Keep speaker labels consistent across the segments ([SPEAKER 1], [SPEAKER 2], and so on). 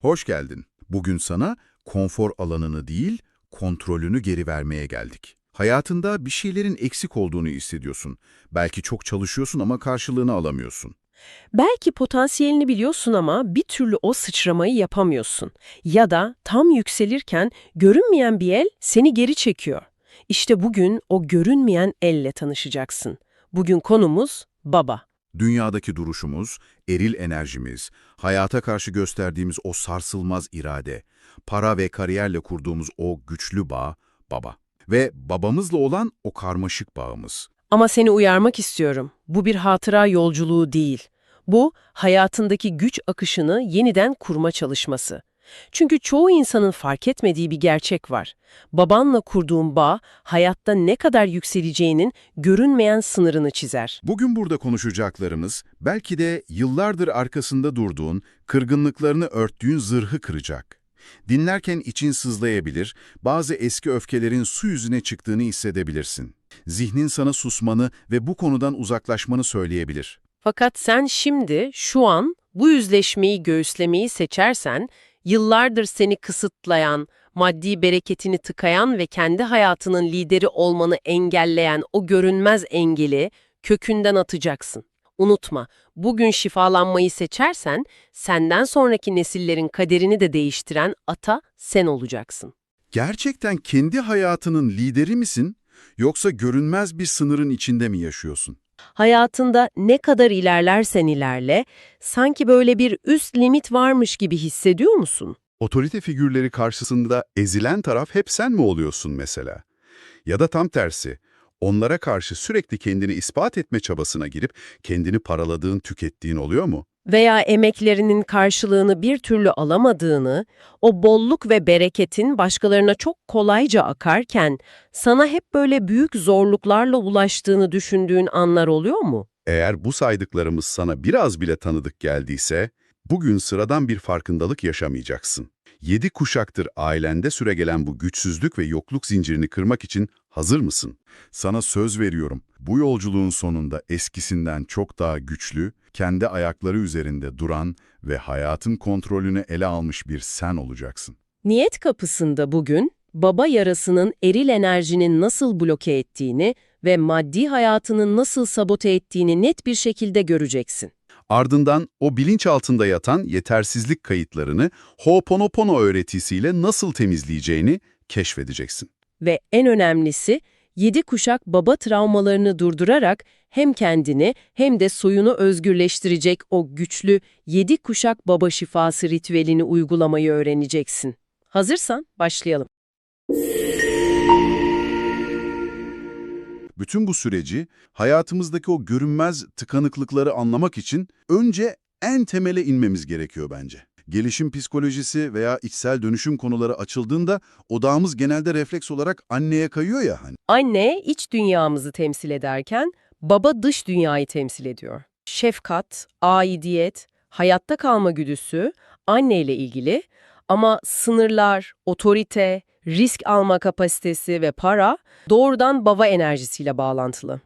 [SPEAKER 1] Hoş geldin. Bugün sana konfor alanını değil, kontrolünü geri vermeye geldik. Hayatında bir şeylerin eksik olduğunu hissediyorsun. Belki çok çalışıyorsun ama karşılığını alamıyorsun.
[SPEAKER 2] Belki potansiyelini biliyorsun ama bir türlü o sıçramayı yapamıyorsun. Ya da tam yükselirken görünmeyen bir el seni geri çekiyor. İşte bugün o görünmeyen elle tanışacaksın. Bugün konumuz baba.
[SPEAKER 1] Dünyadaki duruşumuz, eril enerjimiz, hayata karşı gösterdiğimiz o sarsılmaz irade, para ve kariyerle kurduğumuz o güçlü bağ, baba. Ve babamızla olan o karmaşık bağımız.
[SPEAKER 2] Ama seni uyarmak istiyorum. Bu bir hatıra yolculuğu değil. Bu, hayatındaki güç akışını yeniden kurma çalışması. Çünkü çoğu insanın fark etmediği bir gerçek var. Babanla kurduğun bağ, hayatta ne kadar yükseleceğinin görünmeyen sınırını çizer.
[SPEAKER 1] Bugün burada konuşacaklarımız belki de yıllardır arkasında durduğun, kırgınlıklarını örttüğün zırhı kıracak. Dinlerken için sızlayabilir, bazı eski öfkelerin su yüzüne çıktığını hissedebilirsin. Zihnin sana susmanı ve bu konudan uzaklaşmanı söyleyebilir.
[SPEAKER 2] Fakat sen şimdi, şu an bu yüzleşmeyi göğüslemeyi seçersen, yıllardır seni kısıtlayan, maddi bereketini tıkayan ve kendi hayatının lideri olmanı engelleyen o görünmez engeli kökünden atacaksın. Unutma, bugün şifalanmayı seçersen, senden sonraki nesillerin kaderini de değiştiren ata sen olacaksın.
[SPEAKER 1] Gerçekten kendi hayatının lideri misin, yoksa görünmez bir sınırın içinde mi yaşıyorsun?
[SPEAKER 2] Hayatında ne kadar ilerlersen ilerle, sanki böyle bir üst limit varmış gibi hissediyor musun?
[SPEAKER 1] Otorite figürleri karşısında ezilen taraf hep sen mi oluyorsun mesela? Ya da tam tersi, onlara karşı sürekli kendini ispat etme çabasına girip kendini paraladığın, tükettiğin oluyor mu?
[SPEAKER 2] Veya emeklerinin karşılığını bir türlü alamadığını, o bolluk ve bereketin başkalarına çok kolayca akarken sana hep böyle büyük zorluklarla ulaştığını düşündüğün anlar oluyor mu?
[SPEAKER 1] Eğer bu saydıklarımız sana biraz bile tanıdık geldiyse, bugün sıradan bir farkındalık yaşamayacaksın. 7 kuşaktır ailende süregelen bu güçsüzlük ve yokluk zincirini kırmak için hazır mısın? Sana söz veriyorum, bu yolculuğun sonunda eskisinden çok daha güçlü, kendi ayakları üzerinde duran ve hayatın kontrolünü ele almış bir sen olacaksın.
[SPEAKER 2] Niyet kapısında bugün, baba yarasının eril enerjinin nasıl bloke ettiğini ve maddi hayatının nasıl sabote ettiğini net bir şekilde göreceksin.
[SPEAKER 1] Ardından o bilinç altında yatan yetersizlik kayıtlarını Ho'oponopono öğretisiyle nasıl temizleyeceğini keşfedeceksin.
[SPEAKER 2] Ve en önemlisi, 7 kuşak baba travmalarını durdurarak hem kendini hem de soyunu özgürleştirecek o güçlü 7 kuşak baba şifası ritüelini uygulamayı öğreneceksin. Hazırsan başlayalım.
[SPEAKER 1] Bütün bu süreci hayatımızdaki o görünmez tıkanıklıkları anlamak için önce en temele inmemiz gerekiyor bence. Gelişim psikolojisi veya içsel dönüşüm konuları açıldığında odağımız genelde refleks olarak anneye kayıyor ya hani.
[SPEAKER 2] Anne iç dünyamızı temsil ederken baba dış dünyayı temsil ediyor. Şefkat, aidiyet, hayatta kalma güdüsü anneyle ilgili ama sınırlar, otorite, risk alma kapasitesi ve para doğrudan baba enerjisiyle bağlantılı.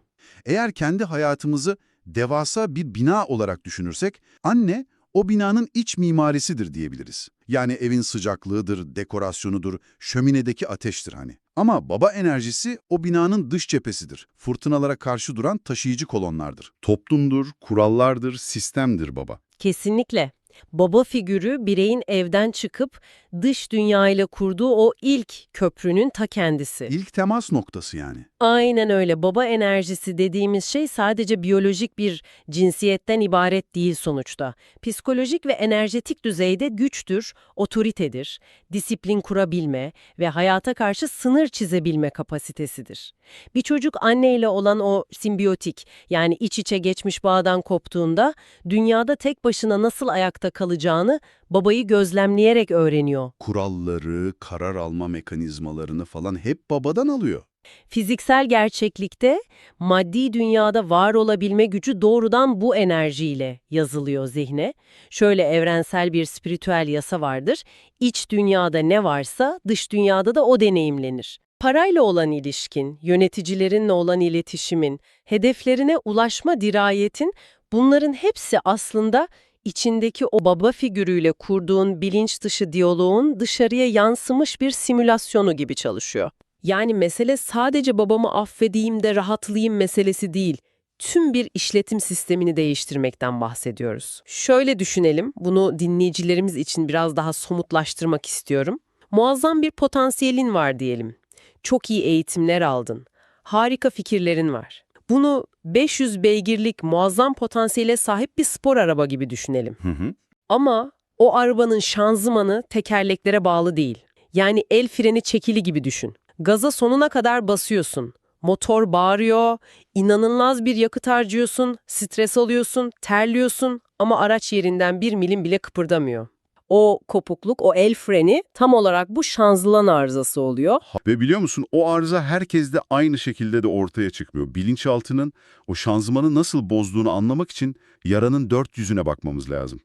[SPEAKER 1] Eğer kendi hayatımızı devasa bir bina olarak düşünürsek, anne o binanın iç mimarisidir diyebiliriz. Yani evin sıcaklığıdır, dekorasyonudur, şöminedeki ateştir hani. Ama baba enerjisi o binanın dış cephesidir. Fırtınalara karşı duran taşıyıcı kolonlardır. Toplumdur, kurallardır, sistemdir baba.
[SPEAKER 2] Kesinlikle. Baba figürü bireyin evden çıkıp dış dünyayla kurduğu o ilk köprünün ta kendisi.
[SPEAKER 1] İlk temas noktası yani.
[SPEAKER 2] Aynen öyle. Baba enerjisi dediğimiz şey sadece biyolojik bir cinsiyetten ibaret değil sonuçta. Psikolojik ve enerjetik düzeyde güçtür, otoritedir, disiplin kurabilme ve hayata karşı sınır çizebilme kapasitesidir. Bir çocuk anneyle olan o simbiyotik, yani iç içe geçmiş bağdan koptuğunda dünyada tek başına nasıl ayakta kalacağını babayı gözlemleyerek öğreniyor.
[SPEAKER 1] Kuralları, karar alma mekanizmalarını falan hep babadan alıyor.
[SPEAKER 2] Fiziksel gerçeklikte maddi dünyada var olabilme gücü doğrudan bu enerjiyle yazılıyor zihne. Şöyle evrensel bir spiritüel yasa vardır. İç dünyada ne varsa dış dünyada da o deneyimlenir. Parayla olan ilişkin, yöneticilerinle olan iletişimin, hedeflerine ulaşma dirayetin bunların hepsi aslında İçindeki o baba figürüyle kurduğun bilinç dışı diyaloğun dışarıya yansımış bir simülasyonu gibi çalışıyor. Yani mesele sadece babamı affedeyim de rahatlayayım meselesi değil. Tüm bir işletim sistemini değiştirmekten bahsediyoruz. Şöyle düşünelim, bunu dinleyicilerimiz için biraz daha somutlaştırmak istiyorum. Muazzam bir potansiyelin var diyelim. Çok iyi eğitimler aldın. Harika fikirlerin var. Bunu 500 beygirlik muazzam potansiyele sahip bir spor araba gibi düşünelim.
[SPEAKER 1] Hı hı.
[SPEAKER 2] Ama o arabanın şanzımanı tekerleklere bağlı değil. Yani el freni çekili gibi düşün. Gaza sonuna kadar basıyorsun. Motor bağırıyor, inanılmaz bir yakıt harcıyorsun, stres alıyorsun, terliyorsun ama araç yerinden 1 milim bile kıpırdamıyor. O kopukluk, o el freni tam olarak bu şanzıman arızası oluyor.
[SPEAKER 1] Ve biliyor musun, o arıza herkeste aynı şekilde de ortaya çıkmıyor. Bilinçaltının o şanzımanı nasıl bozduğunu anlamak için yaranın 400'üne bakmamız lazım.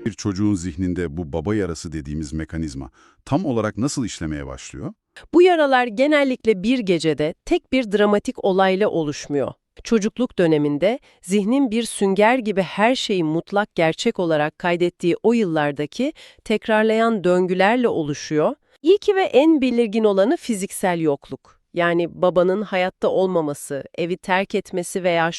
[SPEAKER 1] Bir çocuğun zihninde bu baba yarası dediğimiz mekanizma tam olarak nasıl işlemeye başlıyor?
[SPEAKER 2] Bu yaralar genellikle bir gecede tek bir dramatik olayla oluşmuyor. Çocukluk döneminde zihnin bir sünger gibi her şeyi mutlak gerçek olarak kaydettiği o yıllardaki tekrarlayan döngülerle oluşuyor. İlki ve en belirgin olanı fiziksel yokluk. Yani babanın hayatta olmaması, evi terk etmesi veya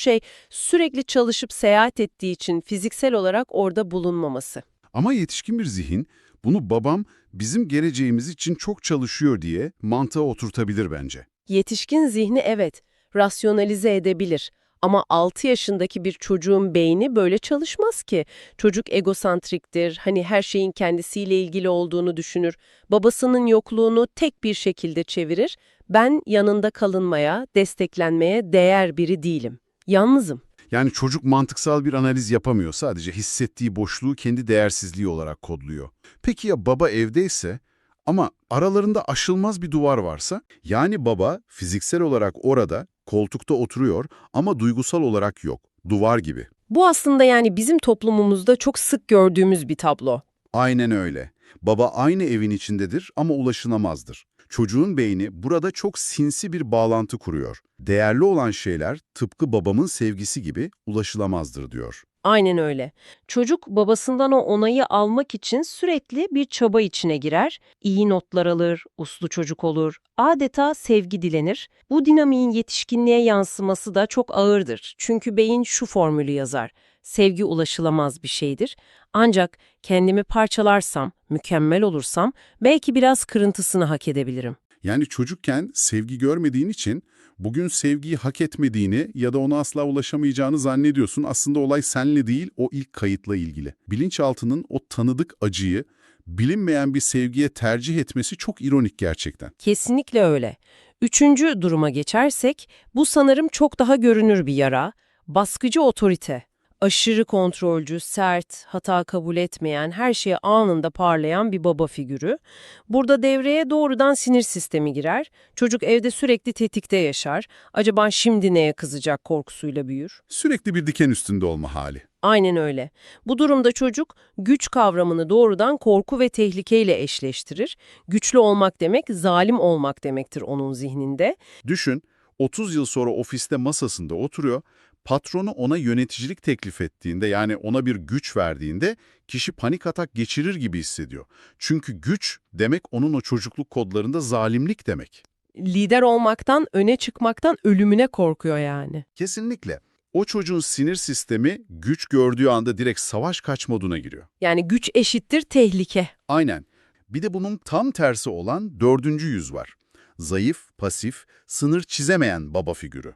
[SPEAKER 2] sürekli çalışıp seyahat ettiği için fiziksel olarak orada bulunmaması.
[SPEAKER 1] Ama yetişkin bir zihin bunu babam bizim geleceğimiz için çok çalışıyor diye mantığa oturtabilir bence.
[SPEAKER 2] Yetişkin zihni evet, rasyonalize edebilir. Ama 6 yaşındaki bir çocuğun beyni böyle çalışmaz ki. Çocuk egosantriktir, hani her şeyin kendisiyle ilgili olduğunu düşünür. Babasının yokluğunu tek bir şekilde çevirir. Ben yanında kalınmaya, desteklenmeye değer biri değilim. Yalnızım.
[SPEAKER 1] Yani çocuk mantıksal bir analiz yapamıyor, sadece hissettiği boşluğu kendi değersizliği olarak kodluyor. Peki ya baba evdeyse ama aralarında aşılmaz bir duvar varsa? Yani baba fiziksel olarak orada, koltukta oturuyor ama duygusal olarak yok. Duvar gibi.
[SPEAKER 2] Bu aslında yani bizim toplumumuzda çok sık gördüğümüz bir tablo.
[SPEAKER 1] Aynen öyle. Baba aynı evin içindedir ama ulaşılamazdır. Çocuğun beyni burada çok sinsi bir bağlantı kuruyor. Değerli olan şeyler tıpkı babamın sevgisi gibi ulaşılamazdır diyor.
[SPEAKER 2] Aynen öyle. Çocuk babasından o onayı almak için sürekli bir çaba içine girer, iyi notlar alır, uslu çocuk olur, adeta sevgi dilenir. Bu dinamiğin yetişkinliğe yansıması da çok ağırdır. Çünkü beyin şu formülü yazar: sevgi ulaşılamaz bir şeydir. Ancak kendimi parçalarsam, mükemmel olursam belki biraz kırıntısını hak edebilirim.
[SPEAKER 1] Yani çocukken sevgi görmediğin için bugün sevgiyi hak etmediğini ya da ona asla ulaşamayacağını zannediyorsun. Aslında olay seninle değil, o ilk kayıtla ilgili. Bilinçaltının o tanıdık acıyı bilinmeyen bir sevgiye tercih etmesi çok ironik gerçekten.
[SPEAKER 2] Kesinlikle öyle. Üçüncü duruma geçersek, bu sanırım çok daha görünür bir yara: baskıcı otorite. Aşırı kontrolcü, sert, hata kabul etmeyen, her şeye anında parlayan bir baba figürü. Burada devreye doğrudan sinir sistemi girer. Çocuk evde sürekli tetikte yaşar. Acaba şimdi neye kızacak korkusuyla büyür.
[SPEAKER 1] Sürekli bir diken üstünde olma hali.
[SPEAKER 2] Aynen öyle. Bu durumda çocuk güç kavramını doğrudan korku ve tehlikeyle eşleştirir. Güçlü olmak demek, zalim olmak demektir onun zihninde.
[SPEAKER 1] Düşün, 30 yıl sonra ofiste masasında oturuyor, patronu ona yöneticilik teklif ettiğinde, yani ona bir güç verdiğinde kişi panik atak geçirir gibi hissediyor. Çünkü güç demek onun o çocukluk kodlarında zalimlik demek.
[SPEAKER 2] Lider olmaktan, öne çıkmaktan ölümüne korkuyor yani.
[SPEAKER 1] Kesinlikle. O çocuğun sinir sistemi güç gördüğü anda direkt savaş kaç moduna giriyor.
[SPEAKER 2] Yani güç eşittir tehlike.
[SPEAKER 1] Aynen. Bir de bunun tam tersi olan dördüncü yüz var. Zayıf, pasif, sınır çizemeyen baba figürü.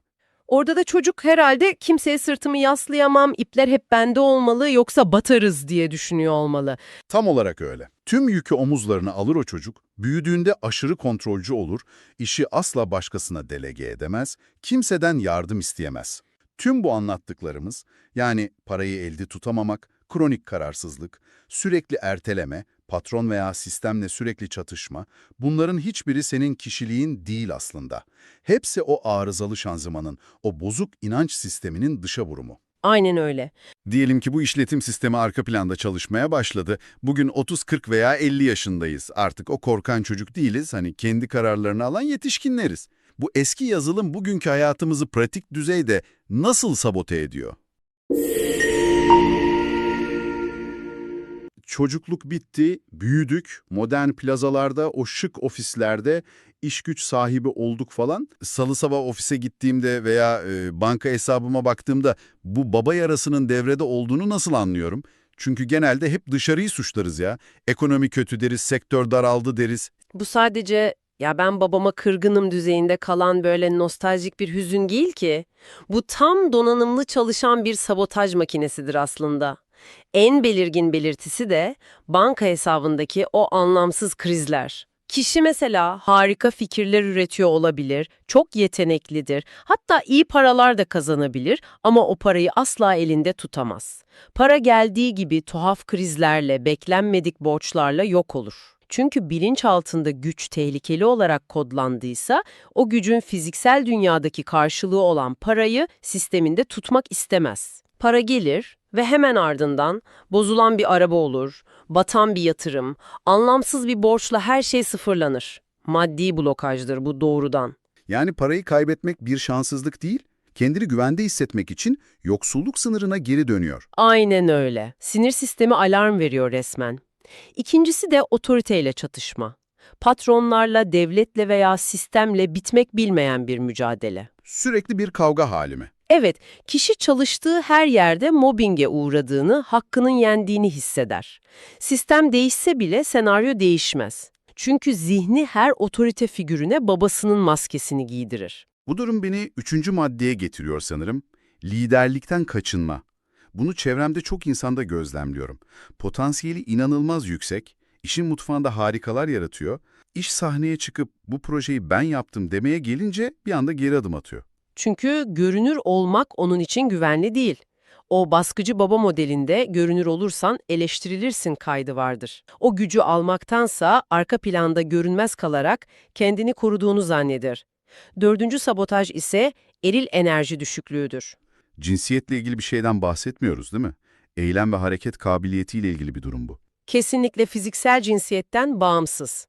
[SPEAKER 2] Orada da çocuk herhalde kimseye sırtımı yaslayamam, ipler hep bende olmalı yoksa batarız diye düşünüyor olmalı.
[SPEAKER 1] Tam olarak öyle. Tüm yükü omuzlarına alır o çocuk, büyüdüğünde aşırı kontrolcü olur, işi asla başkasına delege edemez, kimseden yardım isteyemez. Tüm bu anlattıklarımız, yani parayı elde tutamamak, kronik kararsızlık, sürekli erteleme, patron veya sistemle sürekli çatışma, bunların hiçbiri senin kişiliğin değil aslında. Hepsi o arızalı şanzımanın, o bozuk inanç sisteminin dışa vurumu.
[SPEAKER 2] Aynen öyle.
[SPEAKER 1] Diyelim ki bu işletim sistemi arka planda çalışmaya başladı. Bugün 30, 40 veya 50 yaşındayız. Artık o korkan çocuk değiliz, hani kendi kararlarını alan yetişkinleriz. Bu eski yazılım bugünkü hayatımızı pratik düzeyde nasıl sabote ediyor? Çocukluk bitti, büyüdük, modern plazalarda, o şık ofislerde iş güç sahibi olduk falan. Salı sabah ofise gittiğimde veya banka hesabıma baktığımda bu baba yarasının devrede olduğunu nasıl anlıyorum? Çünkü genelde hep dışarıyı suçlarız ya. Ekonomi kötü deriz, sektör daraldı deriz.
[SPEAKER 2] Bu sadece ya ben babama kırgınım düzeyinde kalan böyle nostaljik bir hüzün değil ki. Bu tam donanımlı çalışan bir sabotaj makinesidir aslında. En belirgin belirtisi de banka hesabındaki o anlamsız krizler. Kişi mesela harika fikirler üretiyor olabilir, çok yeteneklidir, hatta iyi paralar da kazanabilir ama o parayı asla elinde tutamaz. Para geldiği gibi tuhaf krizlerle, beklenmedik borçlarla yok olur. Çünkü bilinçaltında güç tehlikeli olarak kodlandıysa, o gücün fiziksel dünyadaki karşılığı olan parayı sisteminde tutmak istemez. Para gelir ve hemen ardından bozulan bir araba olur, batan bir yatırım, anlamsız bir borçla her şey sıfırlanır. Maddi blokajdır bu doğrudan.
[SPEAKER 1] Yani parayı kaybetmek bir şanssızlık değil, kendini güvende hissetmek için yoksulluk sınırına geri dönüyor.
[SPEAKER 2] Aynen öyle. Sinir sistemi alarm veriyor resmen. İkincisi de otoriteyle çatışma. Patronlarla, devletle veya sistemle bitmek bilmeyen bir mücadele.
[SPEAKER 1] Sürekli bir kavga hali mi?
[SPEAKER 2] Evet, kişi çalıştığı her yerde mobbinge uğradığını, hakkının yendiğini hisseder. Sistem değişse bile senaryo değişmez. Çünkü zihni her otorite figürüne babasının maskesini giydirir.
[SPEAKER 1] Bu durum beni üçüncü maddeye getiriyor sanırım. Liderlikten kaçınma. Bunu çevremde çok insanda gözlemliyorum. Potansiyeli inanılmaz yüksek, işin mutfağında harikalar yaratıyor. İş sahneye çıkıp bu projeyi ben yaptım demeye gelince bir anda geri adım atıyor.
[SPEAKER 2] Çünkü görünür olmak onun için güvenli değil. O baskıcı baba modelinde görünür olursan eleştirilirsin kaydı vardır. O gücü almaktansa arka planda görünmez kalarak kendini koruduğunu zanneder. Dördüncü sabotaj ise eril enerji düşüklüğüdür.
[SPEAKER 1] Cinsiyetle ilgili bir şeyden bahsetmiyoruz değil mi? Eylem ve hareket kabiliyetiyle ilgili bir durum bu.
[SPEAKER 2] Kesinlikle fiziksel cinsiyetten bağımsız.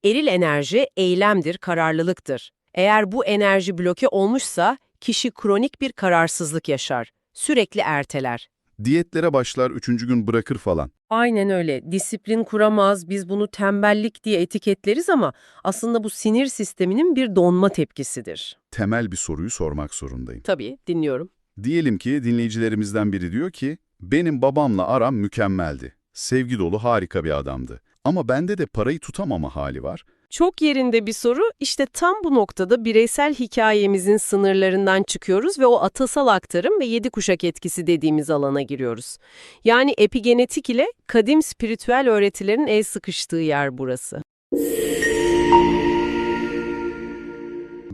[SPEAKER 2] Eril enerji eylemdir, kararlılıktır. Eğer bu enerji bloke olmuşsa kişi kronik bir kararsızlık yaşar. Sürekli erteler.
[SPEAKER 1] Diyetlere başlar, üçüncü gün bırakır falan.
[SPEAKER 2] Aynen öyle. Disiplin kuramaz, biz bunu tembellik diye etiketleriz ama aslında bu sinir sisteminin bir donma tepkisidir.
[SPEAKER 1] Temel bir soruyu sormak zorundayım.
[SPEAKER 2] Tabii, dinliyorum.
[SPEAKER 1] Diyelim ki dinleyicilerimizden biri diyor ki, benim babamla aram mükemmeldi. Sevgi dolu harika bir adamdı. Ama bende de parayı tutamama hali var.
[SPEAKER 2] Çok yerinde bir soru. İşte tam bu noktada bireysel hikayemizin sınırlarından çıkıyoruz ve o atasal aktarım ve 7 kuşak etkisi dediğimiz alana giriyoruz. Yani epigenetik ile kadim spiritüel öğretilerin el sıkıştığı yer burası.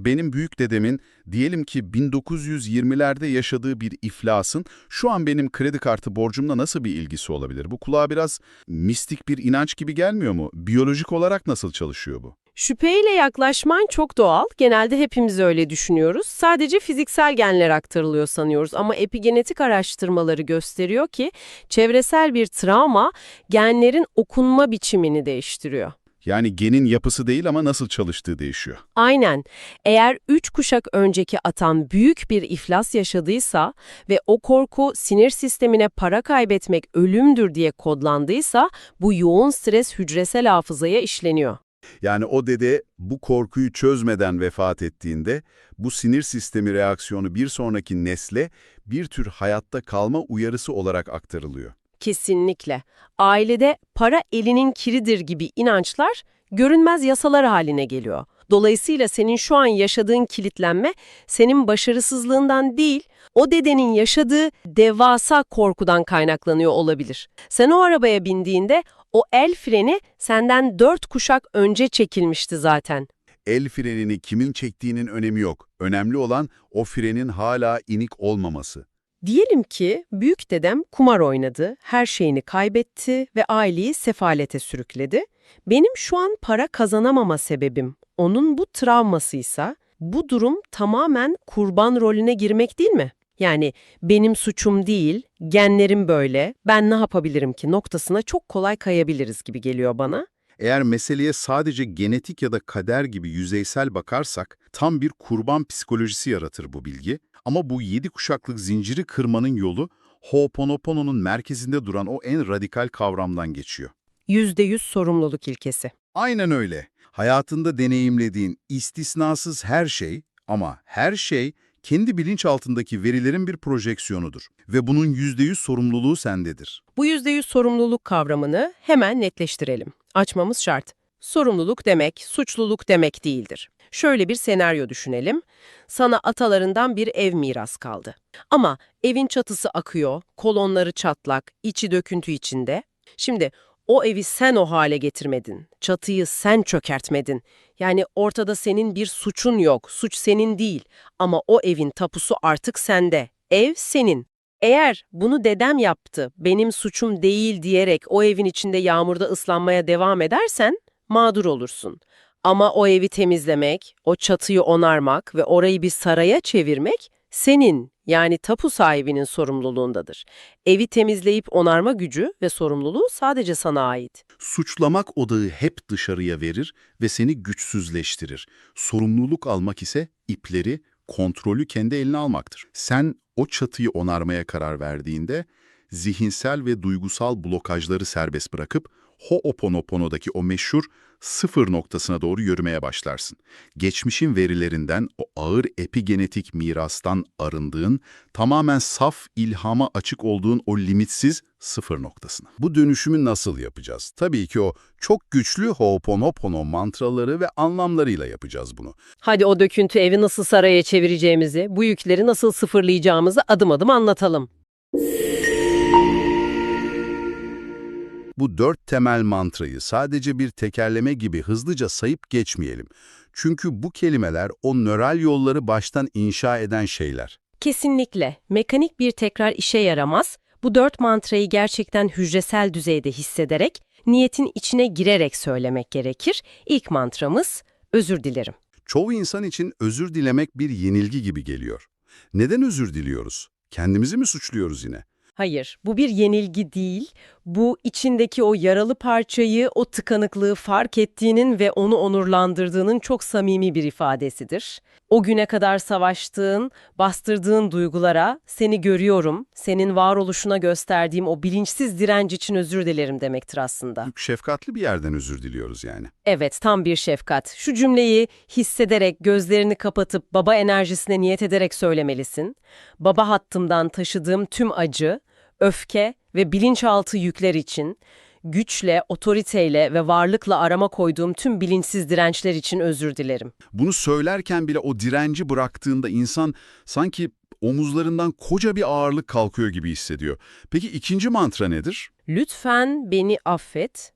[SPEAKER 1] Benim büyük dedemin diyelim ki 1920'lerde yaşadığı bir iflasın şu an benim kredi kartı borcumla nasıl bir ilgisi olabilir? Bu kulağa biraz mistik bir inanç gibi gelmiyor mu? Biyolojik olarak nasıl çalışıyor bu?
[SPEAKER 2] Şüpheyle yaklaşman çok doğal. Genelde hepimiz öyle düşünüyoruz. Sadece fiziksel genler aktarılıyor sanıyoruz ama epigenetik araştırmaları gösteriyor ki çevresel bir travma genlerin okunma biçimini değiştiriyor.
[SPEAKER 1] Yani genin yapısı değil ama nasıl çalıştığı değişiyor.
[SPEAKER 2] Aynen. Eğer 3 kuşak önceki atan büyük bir iflas yaşadıysa ve o korku sinir sistemine para kaybetmek ölümdür diye kodlandıysa bu yoğun stres hücresel hafızaya işleniyor.
[SPEAKER 1] Yani o dede bu korkuyu çözmeden vefat ettiğinde bu sinir sistemi reaksiyonu bir sonraki nesle bir tür hayatta kalma uyarısı olarak aktarılıyor.
[SPEAKER 2] Kesinlikle. Ailede para elinin kiridir gibi inançlar görünmez yasalar haline geliyor. Dolayısıyla senin şu an yaşadığın kilitlenme senin başarısızlığından değil, o dedenin yaşadığı devasa korkudan kaynaklanıyor olabilir. Sen o arabaya bindiğinde o el freni senden 4 kuşak önce çekilmişti zaten.
[SPEAKER 1] El frenini kimin çektiğinin önemi yok. Önemli olan o frenin hala inik olmaması.
[SPEAKER 2] Diyelim ki büyük dedem kumar oynadı, her şeyini kaybetti ve aileyi sefalete sürükledi. Benim şu an para kazanamama sebebim onun bu travmasıysa, bu durum tamamen kurban rolüne girmek değil mi? Yani benim suçum değil, genlerim böyle, ben ne yapabilirim ki noktasına çok kolay kayabiliriz gibi geliyor bana.
[SPEAKER 1] Eğer meseleye sadece genetik ya da kader gibi yüzeysel bakarsak, tam bir kurban psikolojisi yaratır bu bilgi. Ama bu 7 kuşaklık zinciri kırmanın yolu, Ho'oponopono'nun merkezinde duran o en radikal kavramdan geçiyor.
[SPEAKER 2] %100 sorumluluk ilkesi.
[SPEAKER 1] Aynen öyle. Hayatında deneyimlediğin istisnasız her şey, ama her şey kendi bilinçaltındaki verilerin bir projeksiyonudur. Ve bunun %100 sorumluluğu sendedir.
[SPEAKER 2] Bu %100 sorumluluk kavramını hemen netleştirelim. Açmamız şart. Sorumluluk demek, suçluluk demek değildir. Şöyle bir senaryo düşünelim. Sana atalarından bir ev miras kaldı. Ama evin çatısı akıyor, kolonları çatlak, içi döküntü içinde. Şimdi o evi sen o hale getirmedin, çatıyı sen çökertmedin. Yani ortada senin bir suçun yok, suç senin değil. Ama o evin tapusu artık sende. Ev senin. Eğer bunu dedem yaptı, benim suçum değil diyerek o evin içinde yağmurda ıslanmaya devam edersen mağdur olursun. Ama o evi temizlemek, o çatıyı onarmak ve orayı bir saraya çevirmek senin, yani tapu sahibinin sorumluluğundadır. Evi temizleyip onarma gücü ve sorumluluğu sadece sana ait.
[SPEAKER 1] Suçlamak odağı hep dışarıya verir ve seni güçsüzleştirir. Sorumluluk almak ise ipleri, kontrolü kendi eline almaktır. Sen o çatıyı onarmaya karar verdiğinde, zihinsel ve duygusal blokajları serbest bırakıp, Ho'oponopono'daki o meşhur sıfır noktasına doğru yürümeye başlarsın. Geçmişin verilerinden, o ağır epigenetik mirastan arındığın, tamamen saf ilhama açık olduğun o limitsiz sıfır noktasına. Bu dönüşümü nasıl yapacağız? Tabii ki o çok güçlü Ho'oponopono mantraları ve anlamlarıyla yapacağız bunu.
[SPEAKER 2] Hadi o döküntü evi nasıl saraya çevireceğimizi, bu yükleri nasıl sıfırlayacağımızı adım adım anlatalım.
[SPEAKER 1] Bu 4 temel mantrayı sadece bir tekerleme gibi hızlıca sayıp geçmeyelim. Çünkü bu kelimeler o nöral yolları baştan inşa eden şeyler.
[SPEAKER 2] Kesinlikle. Mekanik bir tekrar işe yaramaz. Bu 4 mantrayı gerçekten hücresel düzeyde hissederek, niyetin içine girerek söylemek gerekir. İlk mantramız, özür dilerim.
[SPEAKER 1] Çoğu insan için özür dilemek bir yenilgi gibi geliyor. Neden özür diliyoruz? Kendimizi mi suçluyoruz yine?
[SPEAKER 2] Hayır, bu bir yenilgi değil. Bu içindeki o yaralı parçayı, o tıkanıklığı fark ettiğinin ve onu onurlandırdığının çok samimi bir ifadesidir. O güne kadar savaştığın, bastırdığın duygulara seni görüyorum, senin varoluşuna gösterdiğim o bilinçsiz direnç için özür dilerim demektir aslında.
[SPEAKER 1] Şefkatli bir yerden özür diliyoruz yani.
[SPEAKER 2] Evet, tam bir şefkat. Şu cümleyi hissederek, gözlerini kapatıp baba enerjisine niyet ederek söylemelisin. Baba hattımdan taşıdığım tüm acı, öfke ve bilinçaltı yükler için, güçle, otoriteyle ve varlıkla arama koyduğum tüm bilinçsiz dirençler için özür dilerim.
[SPEAKER 1] Bunu söylerken bile o direnci bıraktığında insan sanki omuzlarından koca bir ağırlık kalkıyor gibi hissediyor. Peki ikinci mantra nedir?
[SPEAKER 2] Lütfen beni affet.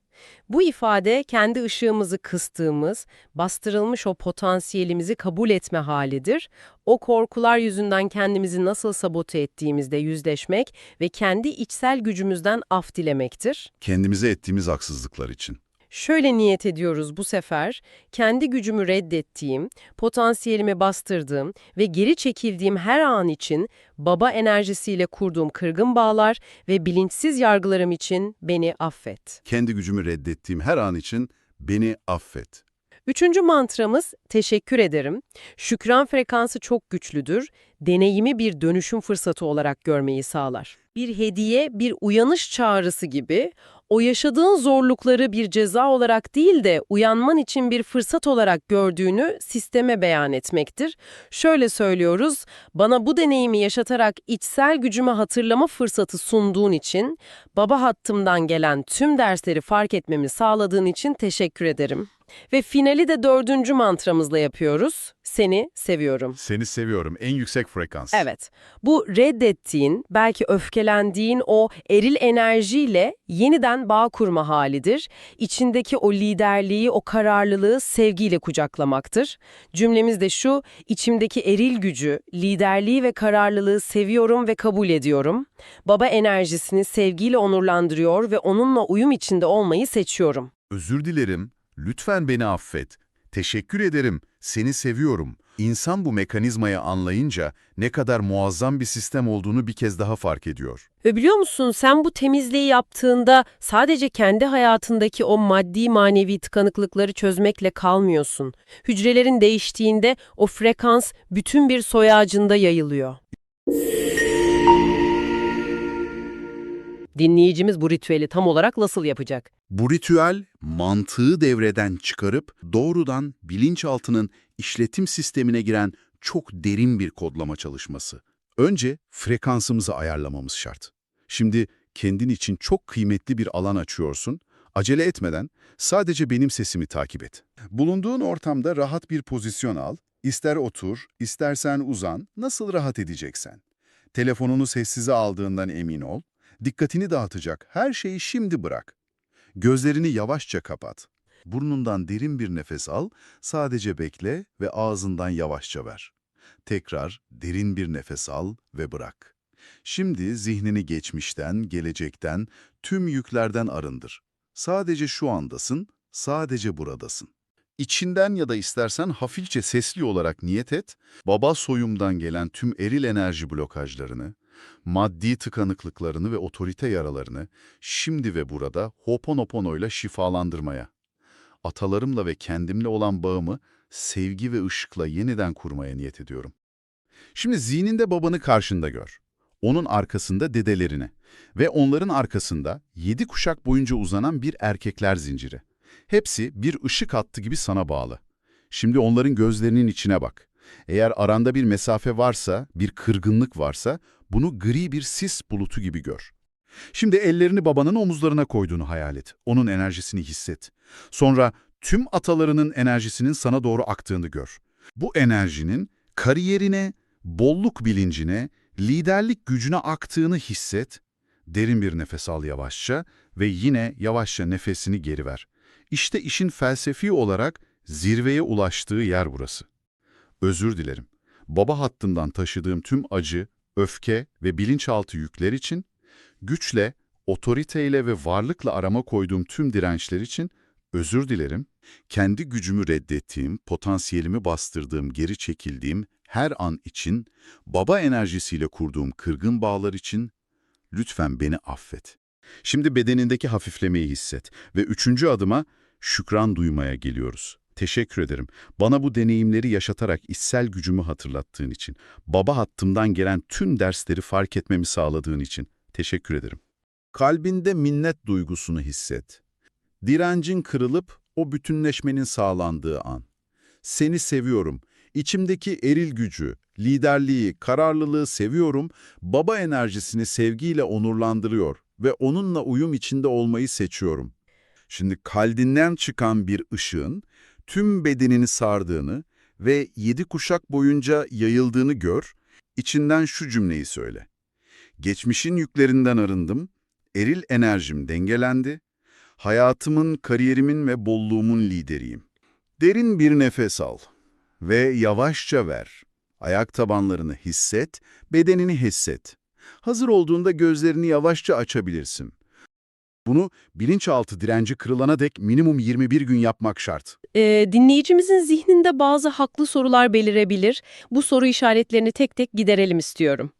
[SPEAKER 2] Bu ifade kendi ışığımızı kıstığımız, bastırılmış o potansiyelimizi kabul etme halidir. O korkular yüzünden kendimizi nasıl sabote ettiğimizde yüzleşmek ve kendi içsel gücümüzden af dilemektir.
[SPEAKER 1] Kendimize ettiğimiz haksızlıklar için.
[SPEAKER 2] Şöyle niyet ediyoruz bu sefer, kendi gücümü reddettiğim, potansiyelimi bastırdığım ve geri çekildiğim her an için baba enerjisiyle kurduğum kırgın bağlar ve bilinçsiz yargılarım için beni affet.
[SPEAKER 1] Kendi gücümü reddettiğim her an için beni affet.
[SPEAKER 2] Üçüncü mantramız teşekkür ederim. Şükran frekansı çok güçlüdür. Deneyimi bir dönüşüm fırsatı olarak görmeyi sağlar. Bir hediye, bir uyanış çağrısı gibi o yaşadığın zorlukları bir ceza olarak değil de uyanman için bir fırsat olarak gördüğünü sisteme beyan etmektir. Şöyle söylüyoruz, bana bu deneyimi yaşatarak içsel gücümü hatırlama fırsatı sunduğun için, baba hattımdan gelen tüm dersleri fark etmemi sağladığın için teşekkür ederim. Ve finali de 4. mantramızla yapıyoruz. Seni seviyorum.
[SPEAKER 1] Seni seviyorum. En yüksek frekans.
[SPEAKER 2] Evet, bu reddettiğin, belki öfkelendiğin o eril enerjiyle yeniden bağ kurma halidir. İçindeki o liderliği, o kararlılığı sevgiyle kucaklamaktır. Cümlemiz de şu, içimdeki eril gücü, liderliği ve kararlılığı seviyorum ve kabul ediyorum. Baba enerjisini sevgiyle onurlandırıyor ve onunla uyum içinde olmayı seçiyorum.
[SPEAKER 1] Özür dilerim. Lütfen beni affet. Teşekkür ederim. Seni seviyorum. İnsan bu mekanizmayı anlayınca ne kadar muazzam bir sistem olduğunu bir kez daha fark ediyor.
[SPEAKER 2] Ve biliyor musun, sen bu temizliği yaptığında sadece kendi hayatındaki o maddi manevi tıkanıklıkları çözmekle kalmıyorsun. Hücrelerin değiştiğinde o frekans bütün bir soy ağacında yayılıyor. Dinleyicimiz bu ritüeli tam olarak nasıl yapacak?
[SPEAKER 1] Bu ritüel, mantığı devreden çıkarıp doğrudan bilinçaltının işletim sistemine giren çok derin bir kodlama çalışması. Önce frekansımızı ayarlamamız şart. Şimdi kendin için çok kıymetli bir alan açıyorsun. Acele etmeden sadece benim sesimi takip et. Bulunduğun ortamda rahat bir pozisyon al. İster otur, istersen uzan, nasıl rahat edeceksen. Telefonunu sessize aldığından emin ol. Dikkatini dağıtacak her şeyi şimdi bırak. Gözlerini yavaşça kapat. Burnundan derin bir nefes al, sadece bekle ve ağzından yavaşça ver. Tekrar derin bir nefes al ve bırak. Şimdi zihnini geçmişten, gelecekten, tüm yüklerden arındır. Sadece şu andasın, sadece buradasın. İçinden ya da istersen hafifçe sesli olarak niyet et, baba soyumdan gelen tüm eril enerji blokajlarını, maddi tıkanıklıklarını ve otorite yaralarını şimdi ve burada Ho'oponopono'yla şifalandırmaya, atalarımla ve kendimle olan bağımı sevgi ve ışıkla yeniden kurmaya niyet ediyorum. Şimdi zihninde babanı karşında gör. Onun arkasında dedelerini ve onların arkasında 7 kuşak boyunca uzanan bir erkekler zinciri. Hepsi bir ışık hattı gibi sana bağlı. Şimdi onların gözlerinin içine bak. Eğer aranda bir mesafe varsa, bir kırgınlık varsa, bunu gri bir sis bulutu gibi gör. Şimdi ellerini babanın omuzlarına koyduğunu hayal et. Onun enerjisini hisset. Sonra tüm atalarının enerjisinin sana doğru aktığını gör. Bu enerjinin kariyerine, bolluk bilincine, liderlik gücüne aktığını hisset. Derin bir nefes al yavaşça ve yine yavaşça nefesini geri ver. İşte işin felsefi olarak zirveye ulaştığı yer burası. Özür dilerim. Baba hattından taşıdığım tüm acı, öfke ve bilinçaltı yükler için, güçle, otoriteyle ve varlıkla arama koyduğum tüm dirençler için özür dilerim. Kendi gücümü reddettiğim, potansiyelimi bastırdığım, geri çekildiğim her an için, baba enerjisiyle kurduğum kırgın bağlar için lütfen beni affet. Şimdi bedenindeki hafiflemeyi hisset ve 3. adıma şükran duymaya geliyoruz. Teşekkür ederim. Bana bu deneyimleri yaşatarak içsel gücümü hatırlattığın için, baba hattımdan gelen tüm dersleri fark etmemi sağladığın için teşekkür ederim. Kalbinde minnet duygusunu hisset. Direncin kırılıp o bütünleşmenin sağlandığı an. Seni seviyorum. İçimdeki eril gücü, liderliği, kararlılığı seviyorum. Baba enerjisini sevgiyle onurlandırıyor ve onunla uyum içinde olmayı seçiyorum. Şimdi kalbinden çıkan bir ışığın tüm bedenini sardığını ve 7 kuşak boyunca yayıldığını gör, içinden şu cümleyi söyle. Geçmişin yüklerinden arındım, eril enerjim dengelendi, hayatımın, kariyerimin ve bolluğumun lideriyim. Derin bir nefes al ve yavaşça ver. Ayak tabanlarını hisset, bedenini hisset. Hazır olduğunda gözlerini yavaşça açabilirsin. Bunu bilinçaltı direnci kırılana dek minimum 21 gün yapmak şart.
[SPEAKER 2] Dinleyicimizin zihninde bazı haklı sorular belirebilir. Bu soru işaretlerini tek tek giderelim istiyorum.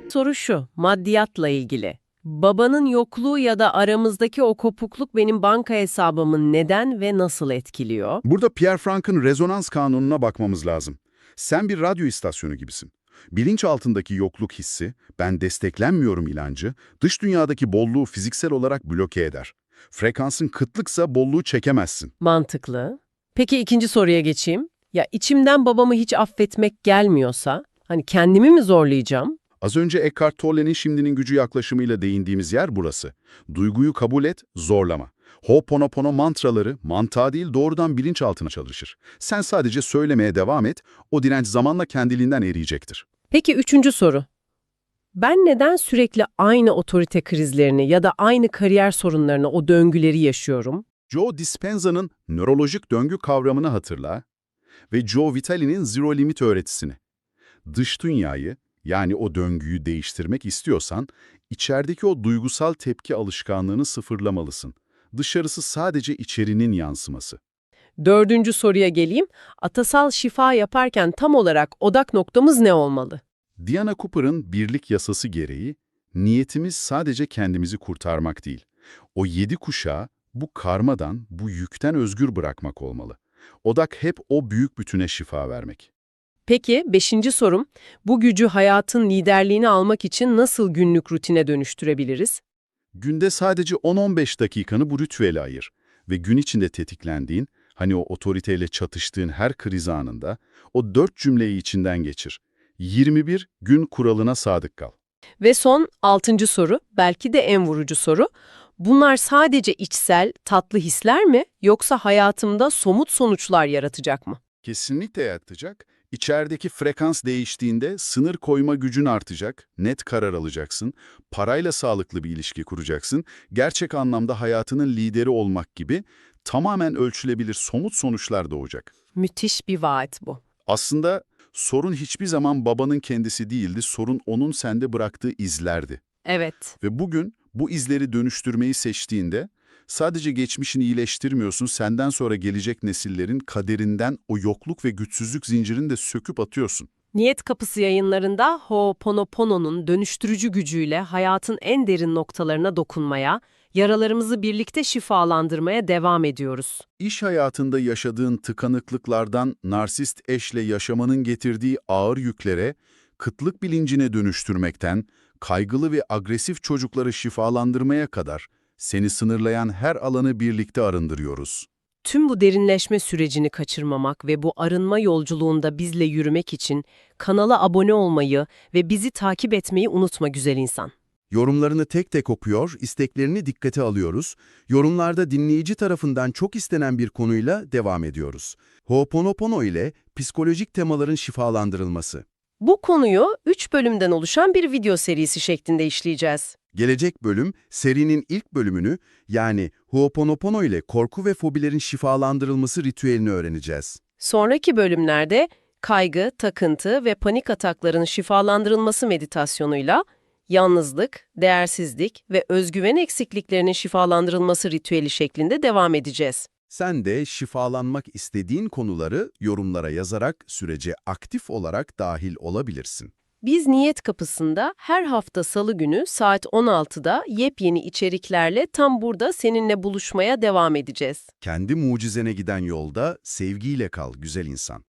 [SPEAKER 2] Soru şu, maddiyatla ilgili. Babanın yokluğu ya da aramızdaki o kopukluk benim banka hesabımı neden ve nasıl etkiliyor?
[SPEAKER 1] Burada Pierre Frank'ın rezonans kanununa bakmamız lazım. Sen bir radyo istasyonu gibisin. Bilinç altındaki yokluk hissi, ben desteklenmiyorum inancı, dış dünyadaki bolluğu fiziksel olarak bloke eder. Frekansın kıtlıksa bolluğu çekemezsin.
[SPEAKER 2] Mantıklı. Peki ikinci soruya geçeyim. Ya içimden babamı hiç affetmek gelmiyorsa, hani kendimi mi zorlayacağım?
[SPEAKER 1] Az önce Eckhart Tolle'nin şimdinin gücü yaklaşımıyla değindiğimiz yer burası. Duyguyu kabul et, zorlama. Ho'oponopono mantraları mantığa değil doğrudan bilinçaltına çalışır. Sen sadece söylemeye devam et, o direnç zamanla kendiliğinden eriyecektir.
[SPEAKER 2] Peki üçüncü soru. Ben neden sürekli aynı otorite krizlerini ya da aynı kariyer sorunlarını, o döngüleri yaşıyorum?
[SPEAKER 1] Joe Dispenza'nın nörolojik döngü kavramını hatırla ve Joe Vitale'nin Zero Limit öğretisini. Dış dünyayı, yani o döngüyü değiştirmek istiyorsan, içerideki o duygusal tepki alışkanlığını sıfırlamalısın. Dışarısı sadece içerinin yansıması.
[SPEAKER 2] 4. soruya geleyim. Atasal şifa yaparken tam olarak odak noktamız ne olmalı?
[SPEAKER 1] Diana Cooper'ın birlik yasası gereği niyetimiz sadece kendimizi kurtarmak değil. O 7 kuşağı bu karmadan, bu yükten özgür bırakmak olmalı. Odak hep o büyük bütüne şifa vermek.
[SPEAKER 2] Peki 5. sorum, bu gücü hayatın liderliğini almak için nasıl günlük rutine dönüştürebiliriz?
[SPEAKER 1] Günde sadece 10-15 dakikanı bu ritüele ayır ve gün içinde tetiklendiğin, hani o otoriteyle çatıştığın her kriz anında o 4 cümleyi içinden geçir. 21 gün kuralına sadık kal.
[SPEAKER 2] Ve son 6. soru, belki de en vurucu soru. Bunlar sadece içsel, tatlı hisler mi yoksa hayatımda somut sonuçlar yaratacak mı?
[SPEAKER 1] Kesinlikle yaratacak. İçerideki frekans değiştiğinde sınır koyma gücün artacak, net karar alacaksın, parayla sağlıklı bir ilişki kuracaksın, gerçek anlamda hayatının lideri olmak gibi tamamen ölçülebilir somut sonuçlar doğacak.
[SPEAKER 2] Müthiş bir vaat bu.
[SPEAKER 1] Aslında sorun hiçbir zaman babanın kendisi değildi, sorun onun sende bıraktığı izlerdi.
[SPEAKER 2] Evet.
[SPEAKER 1] Ve bugün bu izleri dönüştürmeyi seçtiğinde sadece geçmişini iyileştirmiyorsun, senden sonra gelecek nesillerin kaderinden o yokluk ve güçsüzlük zincirini de söküp atıyorsun.
[SPEAKER 2] Niyet Kapısı yayınlarında Ho'oponopono'nun dönüştürücü gücüyle hayatın en derin noktalarına dokunmaya, yaralarımızı birlikte şifalandırmaya devam ediyoruz.
[SPEAKER 1] İş hayatında yaşadığın tıkanıklıklardan narsist eşle yaşamanın getirdiği ağır yüklere, kıtlık bilincine dönüştürmekten, kaygılı ve agresif çocukları şifalandırmaya kadar seni sınırlayan her alanı birlikte arındırıyoruz.
[SPEAKER 2] Tüm bu derinleşme sürecini kaçırmamak ve bu arınma yolculuğunda bizle yürümek için kanala abone olmayı ve bizi takip etmeyi unutma güzel insan.
[SPEAKER 3] Yorumlarını tek tek okuyor, isteklerini dikkate alıyoruz. Yorumlarda dinleyici tarafından çok istenen bir konuyla devam ediyoruz. Ho'oponopono ile psikolojik temaların şifalandırılması.
[SPEAKER 2] Bu konuyu 3 bölümden oluşan bir video serisi şeklinde işleyeceğiz.
[SPEAKER 3] Gelecek bölüm, serinin ilk bölümünü, yani Ho'oponopono ile korku ve fobilerin şifalandırılması ritüelini öğreneceğiz.
[SPEAKER 2] Sonraki bölümlerde kaygı, takıntı ve panik atakların şifalandırılması meditasyonuyla yalnızlık, değersizlik ve özgüven eksikliklerinin şifalandırılması ritüeli şeklinde devam edeceğiz.
[SPEAKER 3] Sen de şifalanmak istediğin konuları yorumlara yazarak sürece aktif olarak dahil olabilirsin.
[SPEAKER 2] Biz Niyet Kapısı'nda her hafta Salı günü saat 16'da yepyeni içeriklerle tam burada seninle buluşmaya devam edeceğiz.
[SPEAKER 3] Kendi mucizene giden yolda sevgiyle kal güzel insan.